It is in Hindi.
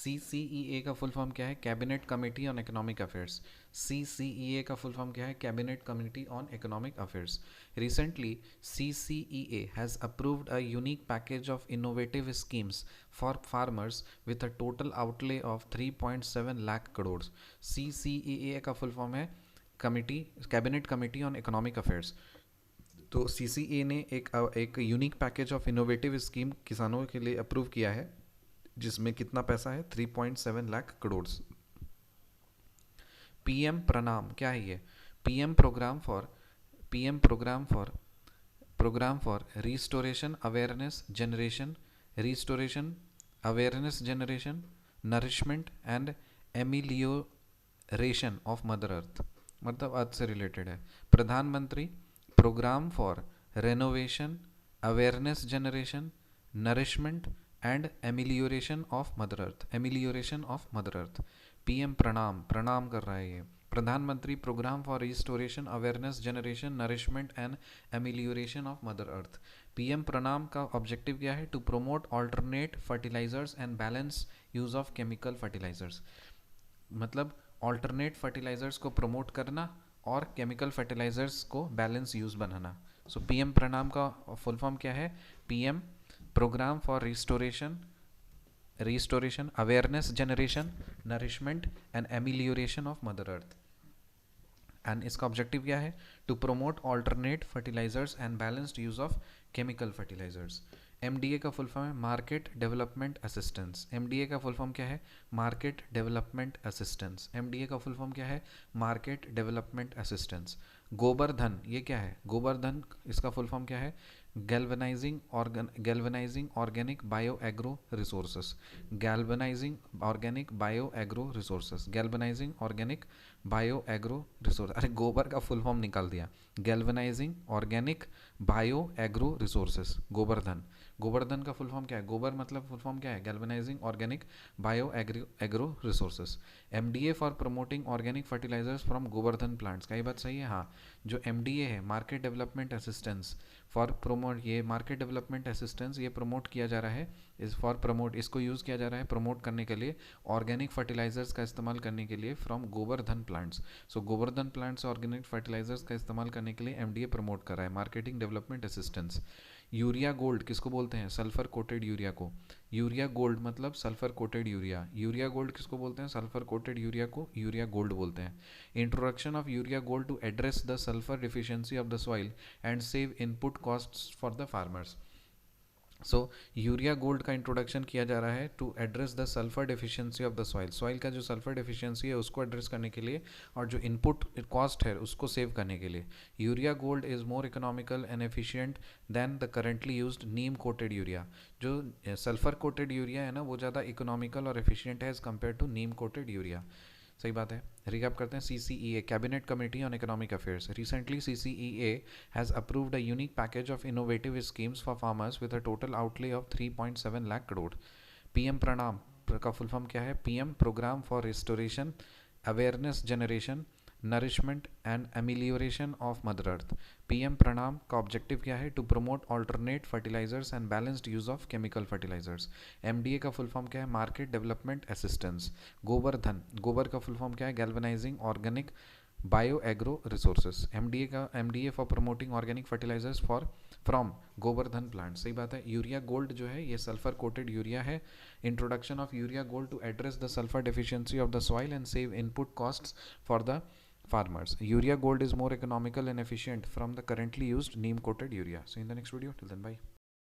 CCEA का फुल फॉर्म क्या है? Cabinet committee on economic affairs. CCEA का फुल फॉर्म क्या है? Cabinet committee on economic affairs. Recently, CCEA has approved a unique package of innovative schemes for farmers with a total outlay of 3.7 lakh crores. CCEA का फुल फॉर्म है committee, cabinet committee on economic affairs. तो CCEA ने एक unique package of innovative scheme किसानों के लिए अप्रूव किया है, जिसमें कितना पैसा है? 3.7 लाख करोड़। पीएम प्रणाम क्या है ये? PM programme for PM programme for restoration awareness generation, nourishment and amelioration of mother earth, मतलब अर्थ से रिलेटेड है। प्रधानमंत्री programme for renovation, awareness generation, nourishment and amelioration of mother earth. PM Pranam, प्रणाम कर रहा है ये। प्रधानमंत्री programme for restoration awareness generation nourishment and amelioration of mother earth. PM Pranam का ऑब्जेक्टिव क्या है? To promote alternate fertilisers and balance use of chemical fertilisers, मतलब ऑल्टरनेट फर्टिलाइजर्स को प्रमोट करना और केमिकल फर्टिलाइजर्स को बैलेंस यूज बनाना। सो पीएम प्रणाम का फुल फॉर्म क्या है? PM programme for restoration awareness generation nourishment and amelioration of mother earth. And इसका ऑब्जेक्टिव क्या है? To promote alternate fertilisers and balanced use of chemical fertilisers. MDA का फुल फॉर्म है मार्केट डेवलपमेंट असिस्टेंस। एमडीए का फुल फॉर्म क्या है? Market development assistance. एमडीए का फुल फॉर्म क्या है? Market development assistance. गोबर्धन ये क्या है? गोबर्धन इसका फुल फॉर्म क्या है? Galvanizing organic bio agro resources. Galvanizing organic bio agro resources, galvanizing organic bio agro resource, अरे गोबर का फुल फॉर्म निकाल दिया। Galvanizing organic bio agro resources, Gobardhan. Gobardhan का फुल फॉर्म क्या है? गोबर मतलब फुल फॉर्म क्या है? Galvanizing organic bio agro resources. MDA for promoting organic fertilizers from Gobardhan plants, का ये बात सही है? हाँ। जो एमडीए है market development assistance for promote, ये मार्केट डेवलपमेंट असिस्टेंस ये प्रमोट किया जा रहा है, इस फॉर प्रमोट, इसको यूज़ किया जा रहा है प्रमोट करने के लिए ऑर्गेनिक फर्टिलाइजर्स का इस्तेमाल करने के लिए from Govardhan plants. So Govardhan plants organic fertilizers का इस्तेमाल करने के लिए एमडीए प्रमोट कर रहा है, marketing development assistance. Urea gold किसको बोलते हैं? सल्फर कोटेड यूरिया को। यूरिया गोल्ड मतलब sulphur coated urea. Urea gold किसको बोलते हैं? सल्फर कोटेड यूरिया को यूरिया गोल्ड बोलते हैं। Introduction of urea gold to address the sulphur deficiency of the soil and save input costs for the farmers. So urea gold का इंट्रोडक्शन किया जा रहा है to address the sulphur deficiency of the soil, soil का जो सल्फर डिफिशियंसी है उसको एड्रेस करने के लिए और जो इनपुट कॉस्ट है उसको सेव करने के लिए। Urea gold is more economical and efficient than the currently used neem coated urea. जो सल्फर कोटेड यूरिया है ना वो ज़्यादा इकोनॉमिकल और एफिशिएंट है as compare to neem coated urea. सही बात है। रिकैप करते हैं। CCEA cabinet committee on economic affairs. Recently CCEA has approved a unique package of innovative schemes for farmers with a total outlay of 3.7 lakh crore. PM Pranam का फुल फॉर्म क्या है? PM programme for restoration awareness generation nourishment and amelioration of mother earth. PM Pranam का ऑब्जेक्टिव क्या है? To promote alternate fertilisers and balanced use of chemical fertilisers. MDA का फुल फॉर्म क्या है? Market development assistance. गोबर्धन, गोबर का फुल फॉर्म क्या है? Galvanizing organic bio agro resources. MDA for promoting organic fertilizers for from Govardhan plant. सही बात है। यूरिया गोल्ड जो है ये सल्फर कोटेड यूरिया है। Introduction of urea gold to address the sulphur deficiency of the soil and save input costs for the farmers. Urea gold is more economical and efficient from the currently used neem coated urea. See you in the next video. Till then, bye.